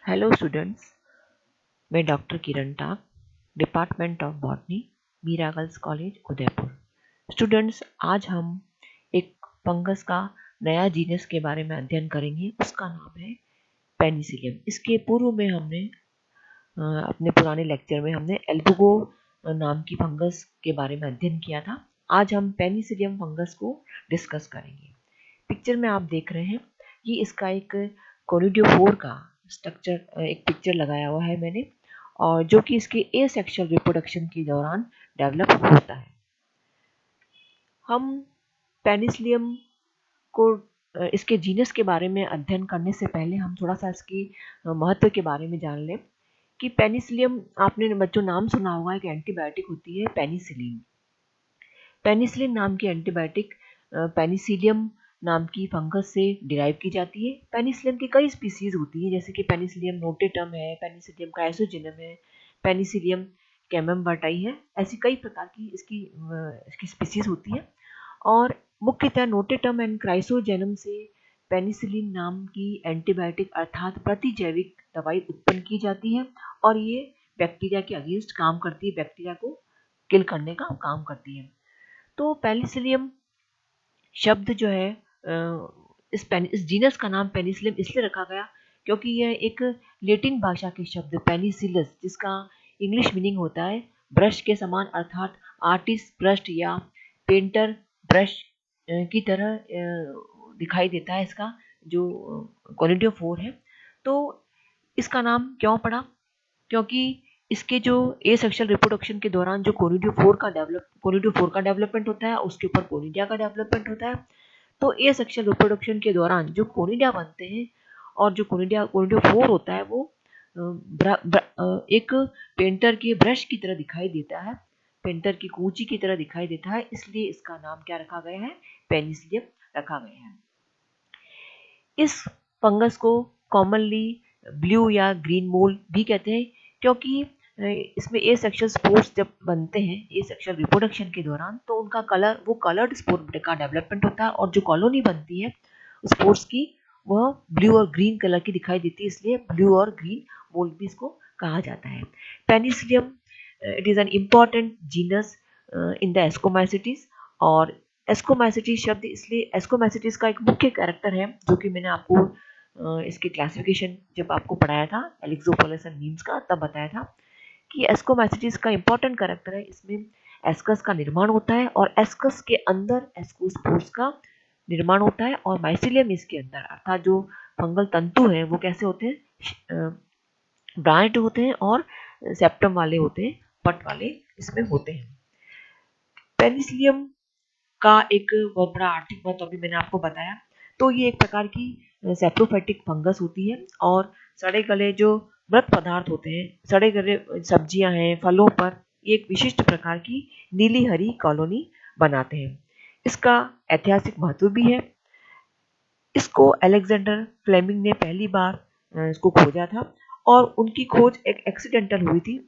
Hello students, मैं doctor Kiran Tak, department of botany, Meera girls college Udaipur. Students, आज हम एक फंगस का नया जीनस के बारे में अध्ययन करेंगे। उसका नाम है पेनिसिलियम। इसके पूर्व में हमने अपने पुराने लेक्चर में हमने एल्बुगो नाम की फंगस के बारे में अध्ययन किया था। आज हम पेनिसिलियम फंगस को डिस्कस करेंगे। पिक्चर में आप देख रहे हैं, ये इसका एक कोनिडियोफोर का स्ट्रक्चर, एक पिक्चर लगाया हुआ है मैंने, और जो कि इसके एसेक्सुअल रिप्रोडक्शन के दौरान डेवलप होता है। हम पेनिसिलियम को इसके जीनस के बारे में अध्ययन करने से पहले हम थोड़ा सा इसकी महत्व के बारे में जान लें कि पेनिसिलियम, आपने बच्चों नाम सुना होगा, एक एंटीबायोटिक होती है पेनिसिलिन। पेनिसिलिन नाम की एंटीबायोटिक पेनिसिलियम नाम की फंगस से डिराइव की जाती है। पेनिसिलियम की कई स्पीसीज होती है, जैसे कि पेनिसिलियम नोटेटम है, पेनिसिलियम क्राइसोजेनम है, पेनिसिलियम कैमम्बर्टाई है। ऐसी कई प्रकार की इसकी स्पीसीज होती है, और मुख्यतः नोटेटम एंड क्राइसोजेनम से पेनिसिलिन नाम की एंटीबायोटिक अर्थात प्रतिजैविक दवाई उत्पन्न की जाती है, और ये बैक्टीरिया के अगेंस्ट काम करती है, बैक्टीरिया को किल करने का काम करती है। तो पेनिसिलियम शब्द जो है, इस जीनस का नाम पेनिसिलियम इसलिए रखा गया क्योंकि यह एक लैटिन भाषा के शब्द पेनिसिलस, जिसका इंग्लिश मीनिंग होता है ब्रश के समान, अर्थात आर्टिस्ट ब्रश या पेंटर ब्रश की तरह दिखाई देता है इसका जो कोनिडियोफोर है। तो इसका नाम क्यों पड़ा? क्योंकि इसके जो एसेक्सुअल रिप्रोडक्शन के दौरान जो कोनिडियोफोर का डेवलपमेंट होता है, उसके ऊपर कोनिडिया का डेवलपमेंट होता है। तो एसेक्सुअल रिप्रोडक्शन के दौरान जो कोनिडिया बनते हैं, और जो कोनिडियोफोर होता है वो एक पेंटर के ब्रश की तरह दिखाई देता है, पेंटर की कूंची की तरह दिखाई देता है, इसलिए इसका नाम क्या रखा गया है? पेनिसिलियम रखा गया है। इस फंगस को कॉमनली ब्लू या ग्रीन मोल्ड भी कहते हैं, क्योंकि इसमें एसेक्सुअल स्पोर्स जब बनते हैं एसेक्सुअल रिप्रोडक्शन के दौरान, तो उनका कलर, वो कलर्ड स्पोर का डेवलपमेंट होता है, और जो कॉलोनी बनती है स्पोर्स की, वह ब्लू और ग्रीन कलर की दिखाई देती है, इसलिए ब्लू और ग्रीन मोल्ड भी इसको कहा जाता है। Penicillium, it is an important genus in the ascomycetes. और एस्कोमाइसिटीज शब्द इसलिए, एस्कोमाइसिटीज का एक मुख्य कैरेक्टर है जो कि मैंने आपको इसकी क्लासिफिकेशन जब आपको पढ़ाया था एलिक्सोपोलिस एंड मीम्स का, तब बताया था कि एस्कोमाइसिटीज का इंपॉर्टेंट कैरेक्टर है, इसमें एस्कस का निर्माण होता है, और एस्कस के अंदर एस्कोस्पोर्स का निर्माण होता है, और माइसिलियम इसके अंदर, अर्थात जो फंगल तंतु हैं वो कैसे होते हैं? ब्रांच होते हैं और सेप्टम वाले होते हैं, पट वाले इसमें होते हैं। पेनिसिलियम का एक बहुत बड़ा आर्थिक महत्व अभी मैंने आपको बताया। तो ये एक प्रकार की सेप्रोफाइटिक फंगस होती है, और सड़े गले जो मृत पदार्थ होते हैं, सड़े गले सब्जियां हैं, फलों पर ये एक विशिष्ट प्रकार की नीली हरी कॉलोनी बनाते हैं। इसका ऐतिहासिक महत्व भी है। इसको अलेक्जेंडर फ्लेमिंग ने पहली बार इसको खोजा था, और उनकी खोज एक एक्सीडेंटल हुई थी।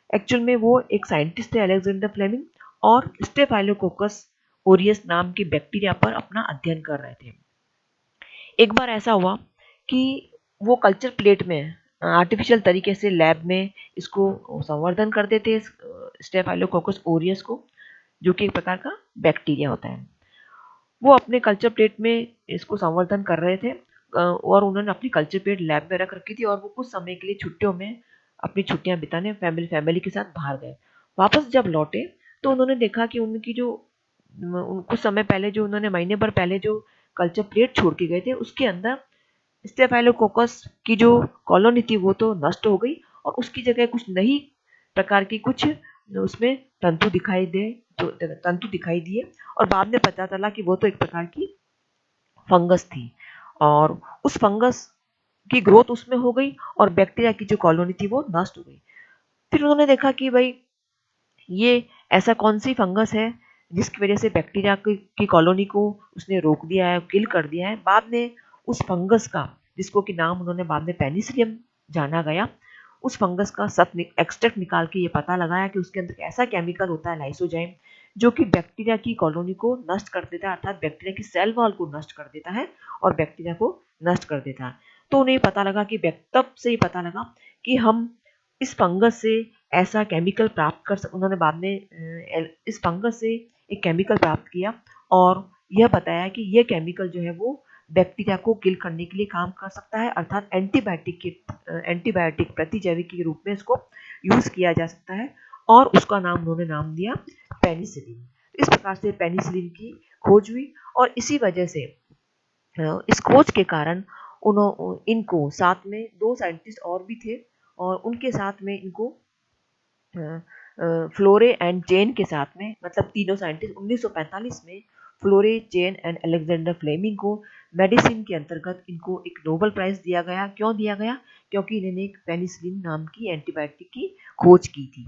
एक्चुअल में वो एक साइंटिस्ट थे अलेक्जेंडर फ्लेमिंग, और स्टेफाइलोकोकस ओरियस नाम के बैक्टीरिया पर अपना अध्ययन कर रहे थे। एक बार ऐसा हुआ कि वो कल्चर प्लेट में आर्टिफिशियल तरीके से लैब में इसको संवर्धन कर देते स्टेफाइलोकोकस ओरियस को, जो कि एक प्रकार का बैक्टीरिया होता है। वो अपने कल्चर प्लेट में इसको संवर्धन कर रहे थे, और उन्होंने अपनी कल्चर प्लेट लैब में रख रखी थी, और वो कुछ समय के लिए छुट्टियों में अपनी छुट्टियां बिताने फैमिली के साथ बाहर गए। वापस जब लौटे तो उन्होंने देखा कि उनकी जो कुछ समय पहले, जो उन्होंने महीने भर पहले जो कल्चर प्लेट छोड़ के गए थे, उसके अंदर स्टेफाइलोकोकस की जो कॉलोनी थी वो तो नष्ट हो गई, और उसकी जगह कुछ नई प्रकार की कुछ उसमें तंतु दिखाई दिए, और बाद में पता चला कि वो तो एक प्रकार की फंगस थी, और उस फंगस की ग्रोथ उसमें हो गई, और बैक्टीरिया की जो कॉलोनी थी वो नष्ट हो गई। फिर उन्होंने देखा कि भाई ये ऐसा कौन सी फंगस है जिसकी वजह से बैक्टीरिया की कॉलोनी को उसने रोक दिया है, किल कर दिया है। बाद में उस फंगस का, जिसको कि नाम उन्होंने बाद में पेनिसिलियम जाना गया, उस फंगस का सब एक्सट्रैक्ट निकाल के ये पता लगाया कि उसके अंदर ऐसा केमिकल होता है लाइसोजाइम, जो कि बैक्टीरिया की कॉलोनी को नष्ट कर देता है, अर्थात बैक्टीरिया की सेल वॉल को नष्ट कर देता है और बैक्टीरिया को नष्ट कर देता है। तो उन्हें पता लगा कि तब से ही पता लगा कि हम इस फंगस से ऐसा केमिकल प्राप्त कर सकते। उन्होंने बाद में इस फंगस से एक केमिकल प्राप्त किया और यह बताया कि यह केमिकल जो है वो बैक्टीरिया को किल करने के लिए काम कर सकता है, अर्थात एंटीबायोटिक प्रतिजैविक के रूप में इसको यूज किया जा सकता है, और उसका नाम उन्होंने नाम दिया पेनिसिलिन। इस प्रकार से पेनिसिलिन की खोज हुई और इसी वजह से इस खोज के कारण इनको साथ में 2 साइंटिस्ट और भी थे और उनके साथ में इनको फ्लोरे एंड चेन के साथ में, मतलब तीनों साइंटिस्ट 1945 में फ्लोरे, चेन एंड अलेक्जेंडर फ्लेमिंग को मेडिसिन के अंतर्गत इनको एक नोबेल प्राइज दिया गया। क्यों दिया गया? क्योंकि इन्होंने एक पेनिसिलिन नाम की एंटीबायोटिक की खोज की थी।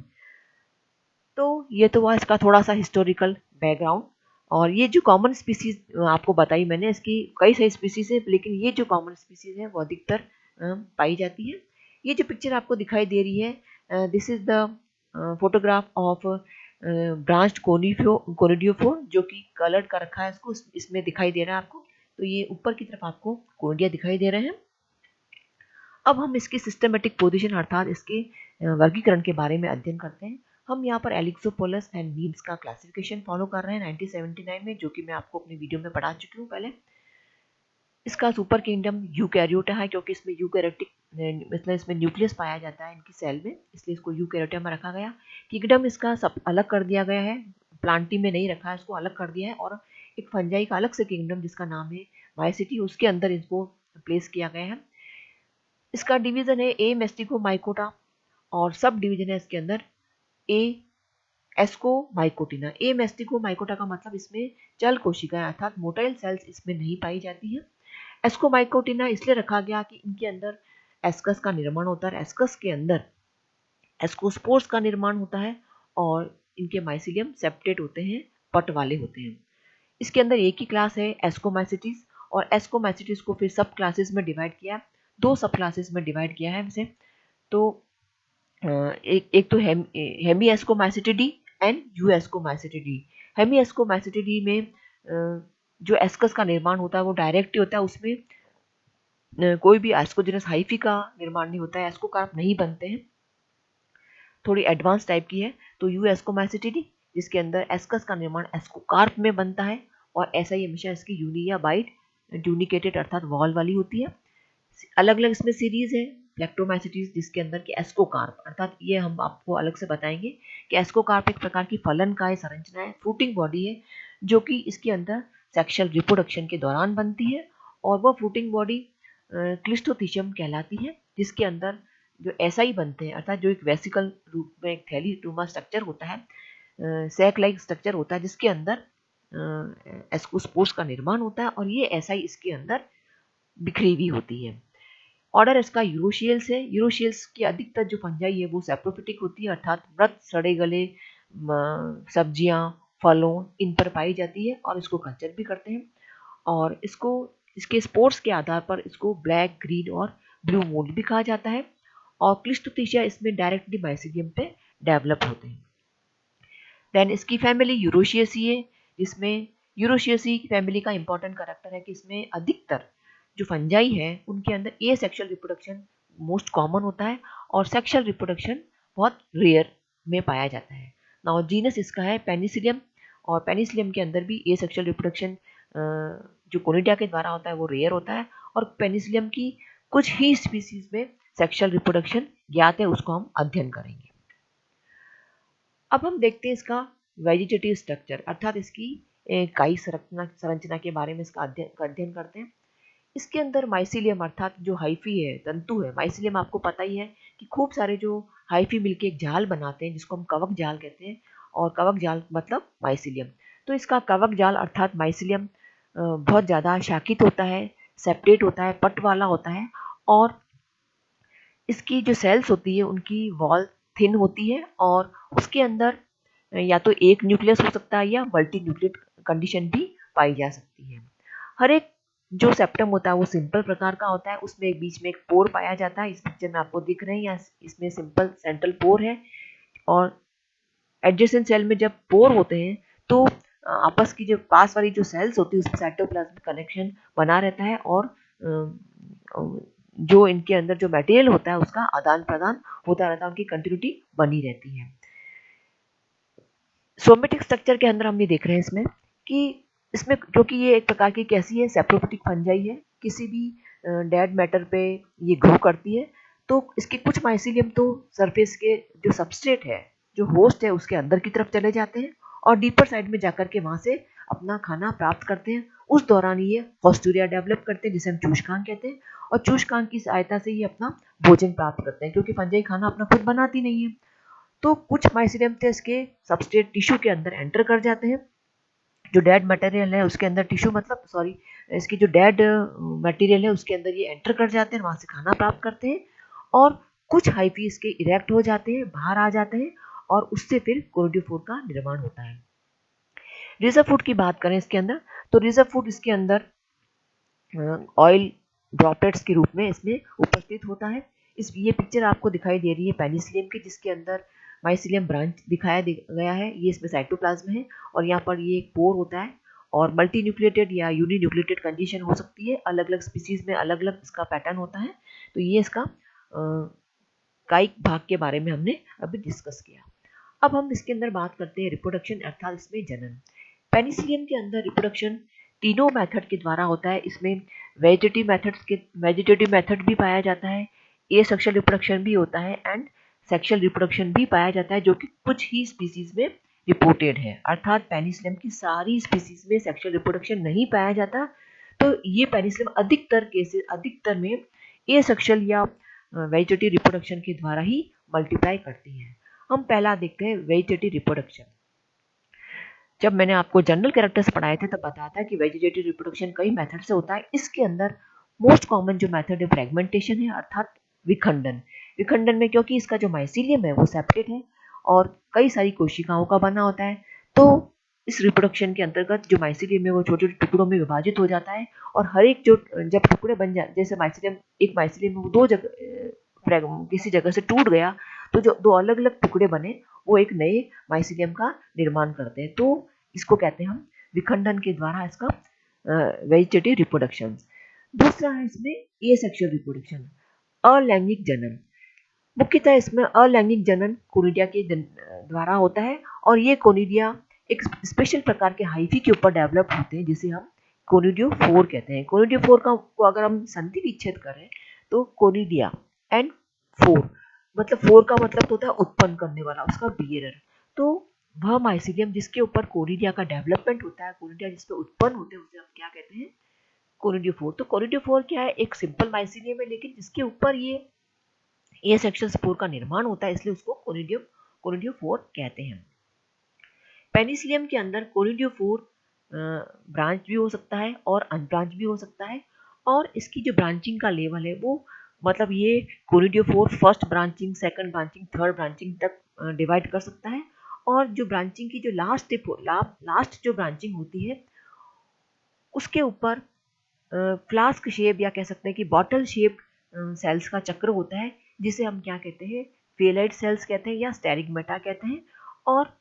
तो ये तो हुआ इसका थोड़ा सा हिस्टोरिकल बैकग्राउंड। और ये जो कॉमन स्पीसीज आपको बताई मैंने, इसकी कई सारी स्पीसीज है, लेकिन ये जो कॉमन स्पीसीज है वो अधिकतर पाई जाती है। ये जो पिक्चर आपको दिखाई दे रही है, this is the photograph of branched conidiophore, जो कि कलर्ड कर रखा है इसको, इसमें दिखाई दे रहा है आपको। तो ये ऊपर की तरफ आपको कोनिडिया दिखाई दे रहे हैं। अब हम इसकी सिस्टमेटिक पोजीशन अर्थात इसके वर्गीकरण के बारे में अध्ययन करते हैं। हम यहाँ पर एलिक्सोपोलस एंड नीम्स का क्लासिफिकेशन फॉलो कर रहे हैं 1979 में, जो कि मैं आपको अपनी वीडियो में पढ़ा चुकी हूँ पहले। इसका सुपर किंगडम यूकैरियोटा है, क्योंकि इसमें यूकैरियोटिक मतलब इसमें न्यूक्लियस पाया जाता है इनकी सेल में, इसलिए इसको यूकैरियोटा में रखा गया। किंगडम इसका सब अलग कर दिया गया है, प्लांटी में नहीं रखा है, इसको अलग कर दिया है, और एक फंजाई का अलग से किंगडम जिसका नाम है माइसिटी, उसके अंदर इसको प्लेस किया गया है। इसका डिवीजन है ए मेस्टिकोमाइकोटा और सब डिवीजन है इसके अंदर ए एस्कोमाइकोटिना। ए मेस्टिकोमाइकोटा का मतलब इसमें चल कोशिकाएं अर्थात मोटाइल सेल्स इसमें नहीं पाई जाती हैं। एस्कोमाइकोटिना इसलिए रखा गया कि इनके अंदर एस्कस का निर्माण होता है, एस्कस के अंदर एस्कोस्पोर्स का निर्माण होता है और इनके माइसिलियम सेप्टेट होते हैं, पट वाले होते हैं। इसके अंदर एक ही क्लास है एस्कोमाइसिटीज, और एस्कोमाइसिटीज को फिर सब क्लासेस में डिवाइड किया, 2 सब क्लासेस में डिवाइड किया है इसे। तो एक तो हेमी एस्कोमाइसिटिडी एंड यू एस्कोमाइसिटिडी। हेमी एस्कोमाइसिटिडी में जो एस्कस का निर्माण होता है वो डायरेक्ट ही होता है, उसमें कोई भी एस्कोजिनस हाइफी का निर्माण नहीं होता है, एस्कोकार्प नहीं बनते हैं, थोड़ी एडवांस टाइप की है। तो यू एस्कोमाइसिटिडी जिसके अंदर एस्कस का निर्माण एस्कोकार्प में बनता है, और ऐसा ही हमेशा इसकी यूनी या बाइट ट्यूनिकेटेड अर्थात वॉल वाली होती है। अलग अलग इसमें सीरीज है फ्लेक्टोमाइसिटीज जिसके अंदर की एस्कोकार्प, अर्थात ये हम आपको अलग से बताएंगे कि एस्कोकार्प एक प्रकार की फलन का संरचना है, फ्रूटिंग बॉडी है, जो कि इसके अंदर सेक्सुअल रिप्रोडक्शन के दौरान बनती है, और वह फ्रूटिंग बॉडी क्लिस्टोथीशियम कहलाती है, जिसके अंदर जो ऐसा ही बनते हैं, अर्थात जो एक वेसिकल रूप में एक थैली टूमा स्ट्रक्चर होता है, सैक लाइक स्ट्रक्चर होता है, जिसके अंदर एस्कोस्पोर्स का निर्माण होता है, और ये ऐसा ही इसके अंदर बिखरी हुई होती है। ऑर्डर इसका यूरोशियल्स है। यूरोशियल्स की अधिकतर जो फंजाई है वो सैप्रोफिटिक होती है, अर्थात मृत सड़े गले सब्जियां, फलों, इन पर पाई जाती है, और इसको कल्चर भी करते हैं, और इसको इसके स्पोर्स के आधार पर इसको ब्लैक, ग्रीन और ब्लू मोल्ड भी कहा जाता है, और क्लिस्टोथीशिया इसमें डायरेक्टली माइसीडियम पे डेवलप होते हैं। देन इसकी फैमिली यूरोशियसी है, जिसमें यूरोशियसी फैमिली का इंपॉर्टेंट कैरेक्टर है कि इसमें अधिकतर जो फंजाई है उनके अंदर ए सेक्शुअल रिप्रोडक्शन मोस्ट कॉमन होता है, और सेक्शुअल रिप्रोडक्शन बहुत रेयर में पाया जाता है। नाउ जीनस इसका है पेनिसिलियम, और पेनिसिलियम के अंदर भी ए सेक्शुअल रिप्रोडक्शन जो कोनिडिया के द्वारा होता है वो रेयर होता है, और पेनिसिलियम की कुछ ही स्पीसीज में सेक्शुअल रिप्रोडक्शन ज्ञात है, उसको हम अध्ययन करेंगे। अब हम देखते हैं इसका वेजिटेटिव स्ट्रक्चर, अर्थात इसकी काई संरचना के बारे में इसका अध्ययन करते हैं। इसके अंदर माइसिलियम अर्थात जो हाइफी है, तंतु है, माइसिलियम आपको पता ही है कि खूब सारे जो हाइफी मिलके एक जाल बनाते हैं जिसको हम कवक जाल कहते हैं, और कवक जाल मतलब माइसिलियम। तो इसका कवक जाल अर्थात माइसिलियम बहुत ज़्यादा शाखित होता है, सेपरेट होता है, पट वाला होता है, और इसकी जो सेल्स होती है उनकी वॉल थिन होती है, और उसके अंदर या तो एक न्यूक्लियस हो सकता है या मल्टी न्यूक्लियट कंडीशन भी पाई जा सकती है। हर एक जो सेप्टम होता है वो सिंपल प्रकार का होता है, उसमें एक बीच में एक पोर पाया जाता है, इस पिक्चर में आपको दिख रहे हैं, या इसमें सिंपल सेंट्रल पोर है, और एडजेसेंट सेल में जब पोर होते हैं तो आपस की जो पास वाली जो सेल्स होती है उसमें साइटोप्लाज्मिक कनेक्शन बना रहता है, और जो इनके अंदर जो मटेरियल होता है उसका आदान प्रदान होता रहता है, उनकी कंटिन्यूटी बनी रहती है। सोमेटिक स्ट्रक्चर के अंदर हम ये देख रहे हैं इसमें कि इसमें क्योंकि ये एक प्रकार की कैसी है, सेप्रोफिटिक फंजाई है, किसी भी डेड मैटर पे ये ग्रो करती है। तो इसके कुछ माइसीलियम तो सरफेस के जो सबस्ट्रेट है, जो होस्ट है, उसके अंदर की तरफ चले जाते हैं और डीपर साइड में जाकर के वहां से अपना खाना प्राप्त करते हैं। उस दौरान ये हॉस्टूरिया डेवलप करते हैं जिसे हम चूषकांक कहते हैं, और चूषकांक की सहायता से ये अपना भोजन प्राप्त करते हैं, क्योंकि फंजाई खाना अपना खुद बनाती नहीं है। तो कुछ माइसीलियम थे इसके सबस्ट्रेट टिश्यू के अंदर एंटर कर जाते हैं, जो डेड मटेरियल है उसके अंदर, टिश्यू मतलब सॉरी, इसकी जो डेड मटेरियल है उसके अंदर ये एंटर कर जाते हैं, वहां से खाना प्राप्त करते हैं और कुछ हाइफी इसके इरेक्ट हो जाते हैं, बाहर आ जाते हैं और उससे फिर कोरोडियोफोर का निर्माण होता है। रिजर्व फूड की बात करें इसके अंदर, तो रिजर्व फूड इसके अंदर ऑयल ड्रॉपलेट्स के रूप में इसमें उपस्थित होता है। इस ये पिक्चर आपको दिखाई दे रही है पेनिसिलियम की, जिसके अंदर माइसिलियम ब्रांच दिखाया गया है, ये इसमें साइटोप्लाज्म है और यहाँ पर ये एक पोर होता है और मल्टी न्यूक्लिएटेड या यूनी न्यूक्लिएटेड कंडीशन हो सकती है, अलग अलग स्पीसीज में अलग अलग इसका पैटर्न होता है। तो ये इसका कायिक भाग के बारे में हमने अभी डिस्कस किया। अब हम इसके अंदर बात करते हैं रिप्रोडक्शन, अर्थात इसमें जनन। पेनिसिलियम के अंदर रिप्रोडक्शन तीनों मेथड के द्वारा होता है। इसमें वेजिटेटिव मेथड भी पाया जाता है, एसेक्सुअल रिप्रोडक्शन भी होता है एंड सेक्सुअल रिप्रोडक्शन भी पाया जाता है, जो कि कुछ ही स्पीसीज में रिपोर्टेड है। अर्थात पेनिसिलियम की सारी स्पीसीज में सेक्सुअल रिप्रोडक्शन नहीं पाया जाता। तो ये पेनिसिलियम अधिकतर में एसेक्सुअल या वेजिटेटिव रिप्रोडक्शन के द्वारा ही मल्टीप्लाई करती है। हम पहला देखते हैं वेजिटेटिव रिप्रोडक्शन। जब मैंने आपको जनरल कैरेक्टर्स पढ़ाए थे तब बताया था कि वेजिटेटिव रिप्रोडक्शन कई मेथड से होता है। इसके अंदर मोस्ट कॉमन जो मेथड है फ्रेगमेंटेशन है, अर्थात विखंडन। विखंडन में क्योंकि इसका जो माइसीलियम है वो सेपरेट है और कई सारी कोशिकाओं का बना होता है, तो इस रिप्रोडक्शन के अंतर्गत जो माइसीलियम है वो छोटे छोटे टुकड़ों में विभाजित हो जाता है और हर एक जो जब टुकड़े बन जाए, जैसे माइसीलियम, एक माइसीलियम वो दो जगह किसी जगह से टूट गया, तो जो दो अलग अलग टुकड़े बने वो एक नए माइसीलियम का निर्माण करते हैं। तो इसको कहते हैं हम विखंडन के द्वारा इसका वेजिटेटिव रिप्रोडक्शन। दूसरा है इसमें एसेक्सुअल रिप्रोडक्शन, अलैंगिक जनन। मुख्यतः इसमें अलैंगिक जनन कोनिडिया के द्वारा होता है और ये कोनिडिया एक स्पेशल प्रकार के हाइफी के ऊपर डेवलप होते हैं, जिसे हम कोनिडियोफोर कहते हैं। कोनिडियोफोर का को अगर हम संधि विच्छेद करें तो कोनिडिया एंड फोर, मतलब फोर का मतलब होता है उत्पन्न करने वाला, उसका बियरर। तो वह माइसीलियम जिसके ऊपर कोनिडिया का डेवलपमेंट होता है, कोनिडिया जिसपे उत्पन्न होते हैं, उसे हम क्या कहते हैं, कोनिडियोफोर। तो कोनिडियोफोर क्या है, एक सिंपल माइसीलियम है लेकिन जिसके ऊपर ये सेक्शुअल स्पोर का निर्माण होता है, इसलिए उसको कोनिडियोफोर कहते हैं। पेनिसिलियम के अंदर कोनिडियोफोर ब्रांच भी हो सकता है और अनब्रांच भी हो सकता है, और इसकी जो ब्रांचिंग का लेवल है वो मतलब ये conidiophore first branching, second branching, third branching तक डिवाइड कर सकता है। और जो ब्रांचिंग की जो लास्ट जो ब्रांचिंग होती है उसके ऊपर फ्लास्क शेप या कह सकते हैं कि बॉटल शेप सेल्स का चक्र होता है, जिसे हम क्या कहते हैं, फेलाइट सेल्स कहते हैं या स्टेरिगमेटा कहते हैं। और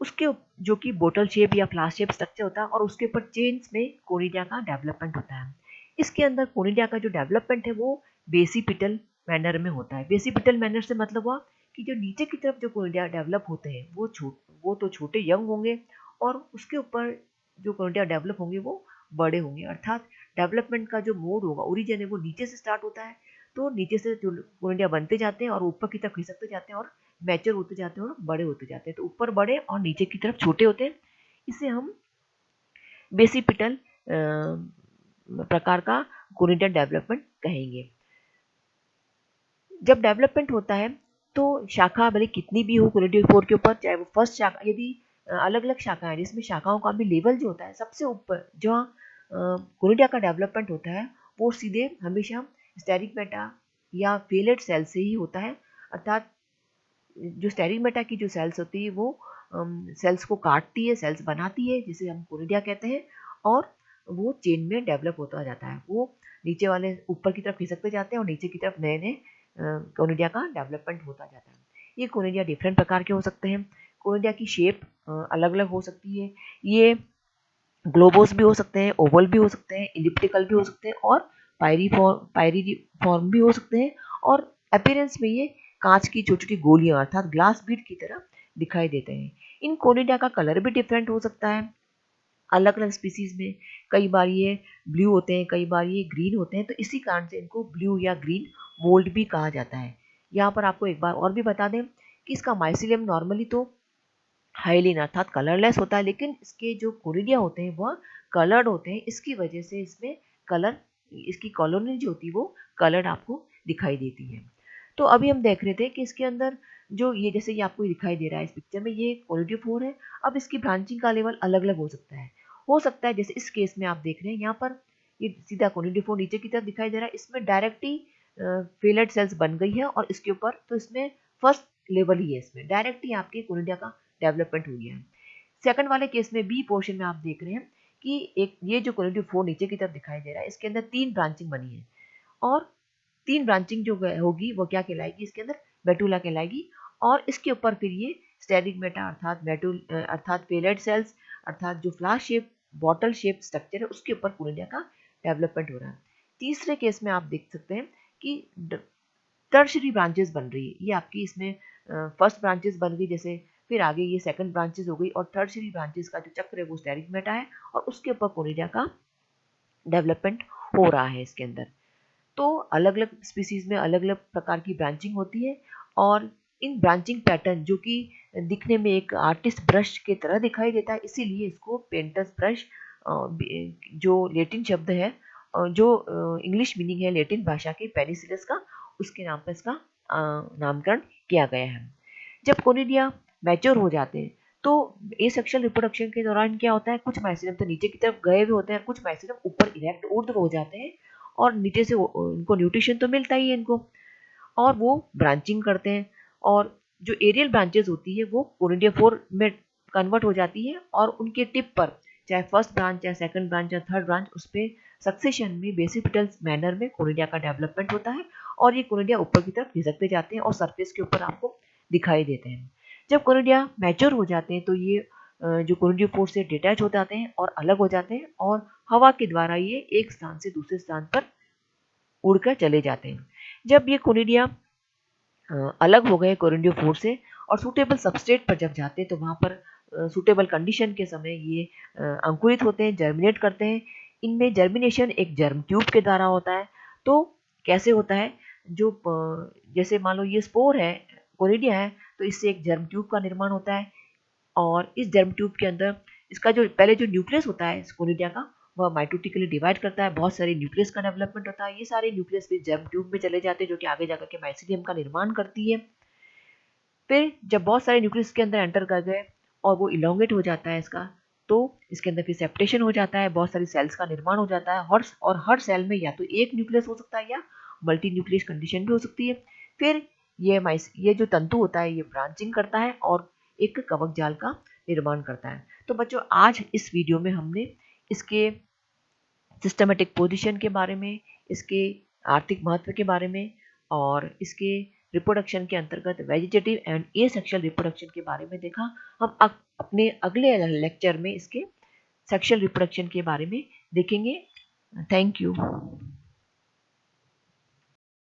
उसके जो कि बोतल शेप या फ्लास्क शेप स्ट्रक्चर होता है और उसके ऊपर चेन्स में कोनिडिया का डेवलपमेंट होता है। इसके अंदर कोनिडिया का जो डेवलपमेंट है वो बेसिपिटल मैनर में होता है। बेसिपिटल मैनर से मतलब हुआ कि जो नीचे की तरफ जो कोनिडिया डेवलप होते हैं वो तो छोटे यंग होंगे और उसके ऊपर जो कोनिडिया डेवलप होंगे वो बड़े होंगे। अर्थात डेवलपमेंट का जो मोड होगा, ओरिजिन है, वो नीचे से स्टार्ट होता है। तो नीचे से जो कोनिडिया बनते जाते हैं और ऊपर की तरफ खिसकते जाते हैं और मैच्योर होते जाते हैं और बड़े होते जाते हैं। तो ऊपर बड़े और नीचे की तरफ छोटे होते हैं। इसे हम बेसिपिटल प्रकार का कोनिडिया डेवलपमेंट कहेंगे। जब डेवलपमेंट होता है तो शाखा भले कितनी भी हो कोनिडियोफोर के ऊपर, चाहे वो फर्स्ट शाखा, यदि अलग अलग शाखाएं जिसमें शाखाओं का भी लेवल जो होता है सबसे ऊपर जहाँ कोनिडिया का डेवलपमेंट होता है वो सीधे हमेशा स्टेरिगमेटा या फेलेट सेल से ही होता है। अर्थात जो स्टेरिगमेटा की जो सेल्स होती है वो सेल्स को काटती है, सेल्स बनाती है, जिसे हम कोनिडिया कहते हैं, और वो चेन में डेवलप होता जाता है। वो नीचे वाले ऊपर की तरफ खिसकते जाते हैं और नीचे की तरफ नए नए कोनिडिया का डेवलपमेंट होता जाता है। ये कोनिडिया डिफरेंट प्रकार के हो सकते हैं। कोनिडिया की शेप अलग अलग हो सकती है। ये ग्लोबोस भी हो सकते हैं, ओवल भी हो सकते हैं, इलिप्टिकल भी हो सकते हैं और पायरिफॉर्म भी हो सकते हैं और अपीयरेंस में ये कांच की छोटी छोटी गोलियां अर्थात ग्लास बीड की तरह दिखाई देते हैं। इन कोनिडिया का कलर भी डिफरेंट हो सकता है अलग अलग स्पीसीज में। कई बार ये ब्लू होते हैं, कई बार ये ग्रीन होते हैं, तो इसी कारण से इनको ब्लू या ग्रीन मोल्ड भी कहा जाता है। यहाँ पर आपको एक बार और भी बता दें कि इसका माइसिलियम नॉर्मली तो हाइलिन अर्थात कलरलेस होता है, लेकिन इसके जो कोनिडिया होते हैं वह कलर्ड होते हैं। इसकी वजह से इसमें कलर, इसकी कॉलोनी जो होती है वो कलर्ड आपको दिखाई देती है। तो अभी हम देख रहे थे कि इसके अंदर जो ये जैसे ये आपको दिखाई दे रहा है इस पिक्चर में, ये कोनिडियोफोर है। अब इसकी ब्रांचिंग का लेवल अलग अलग हो सकता है जैसे इस केस में आप देख रहे हैं यहाँ पर ये सीधा कोनिडियोफोर नीचे की तरफ दिखाई दे रहा है, इसमें डायरेक्ट ही फेलेट सेल्स बन गई है और इसके ऊपर तो इसमें फर्स्ट लेवल ही है, इसमें डायरेक्ट ही आपके कोनिडिया का डेवलपमेंट हो गया है। सेकंड वाले केस में बी पोर्शन में आप देख रहे हैं कि एक ये जो कोनिडियोफोर नीचे की तरफ दिखाई दे रहा है, इसके अंदर 3 ब्रांचिंग बनी है और 3 ब्रांचिंग जो होगी वो क्या कहलाएगी, इसके अंदर बेटुला कहलाएगी। और इसके ऊपर फिर ये स्टेरिगमेटा अर्थात पेलेट सेल्स अर्थात जो flower shape bottle shape structure है उसके ऊपर कोनिडिया का डेवलपमेंट हो रहा है। तीसरे केस में आप देख सकते हैं कि टर्शरी ब्रांचेस बन रही है। ये आपकी इसमें फर्स्ट ब्रांचेस बन गई, जैसे फिर आगे ये सेकंड ब्रांचेस हो गई और टर्शरी ब्रांचेस का जो चक्र है वो स्टेरिगमेटा है और उसके ऊपर कोनिडिया का डेवलपमेंट हो रहा है इसके अंदर। तो अलग अलग स्पीसीज में अलग अलग प्रकार की ब्रांचिंग होती है और इन ब्रांचिंग पैटर्न जो कि दिखने में एक आर्टिस्ट ब्रश के तरह दिखाई देता है, इसीलिए इसको पेंटर्स ब्रश जो लेटिन शब्द है जो इंग्लिश मीनिंग है लेटिन भाषा के पेनिसिलस का, उसके नाम पर इसका नामकरण किया गया है। जब कोनिडिया मैच्योर हो जाते हैं तो एसेक्सुअल रिप्रोडक्शन के दौरान क्या होता है, कुछ माइसिलियम तो नीचे की तरफ गए हुए होते हैं, कुछ माइसिलियम ऊपर इरेक्ट ऊर्ध्व हो जाते हैं और नीचे से उनको न्यूट्रिशन तो मिलता ही है इनको और वो ब्रांचिंग करते हैं और जो एरियल ब्रांचेस होती है वो कोनिडियोफोर में कन्वर्ट हो जाती है और उनके टिप पर चाहे फर्स्ट ब्रांच चाहे सेकंड ब्रांच या थर्ड ब्रांच उस पर सक्सेशन में बेसिपिटल मैनर में कोनिडिया का डेवलपमेंट होता है और ये कोनिडिया ऊपर की तरफ खिसकते जाते हैं और सरफेस के ऊपर आपको दिखाई देते हैं। जब कोनिडिया मैच्योर हो जाते हैं तो ये जो कोनिडियोफोर से डिटैच हो जाते हैं और अलग हो जाते हैं और हवा के द्वारा ये एक स्थान से दूसरे स्थान पर उड़कर चले जाते हैं। जब ये कोनिडिया अलग हो गए कोरिंडियोफोर से और सूटेबल सबस्ट्रेट पर जब जाते हैं तो वहाँ पर सूटेबल कंडीशन के समय ये अंकुरित होते हैं, जर्मिनेट करते हैं। इनमें जर्मिनेशन एक जर्म ट्यूब के द्वारा होता है। तो कैसे होता है, जो जैसे मान लो ये स्पोर है, कोनिडिया है, तो इससे एक जर्म ट्यूब का निर्माण होता है और इस जर्म ट्यूब के अंदर इसका जो पहले जो न्यूक्लियस होता है कोनिडिया का वह माइटोटिकली डिवाइड करता है, बहुत सारे न्यूक्लियस का डेवलपमेंट होता है। ये सारे न्यूक्लियस फिर जर्म ट्यूब में चले जाते हैं जो कि आगे जाकर के माइसिलियम का निर्माण करती है। फिर जब बहुत सारे न्यूक्लियस के अंदर एंटर कर गए और वो इलोंगेट हो जाता है इसका, तो इसके अंदर फिर सेप्टेशन हो जाता है, बहुत सारी सेल्स का निर्माण हो जाता है और हर सेल में या तो एक न्यूक्लियस हो सकता है या मल्टी न्यूक्लियस कंडीशन भी हो सकती है। फिर ये जो तंतु होता है ये ब्रांचिंग करता है और एक कवक जाल का निर्माण करता है। तो बच्चों आज इस वीडियो में हमने इसके सिस्टमेटिक पोजीशन के बारे में, इसके आर्थिक महत्व के बारे में और इसके रिप्रोडक्शन के अंतर्गत वेजिटेटिव एंड एसेक्सुअल रिप्रोडक्शन के बारे में देखा। हम अपने अगले लेक्चर में इसके सेक्सुअल रिप्रोडक्शन के बारे में देखेंगे। Thank you.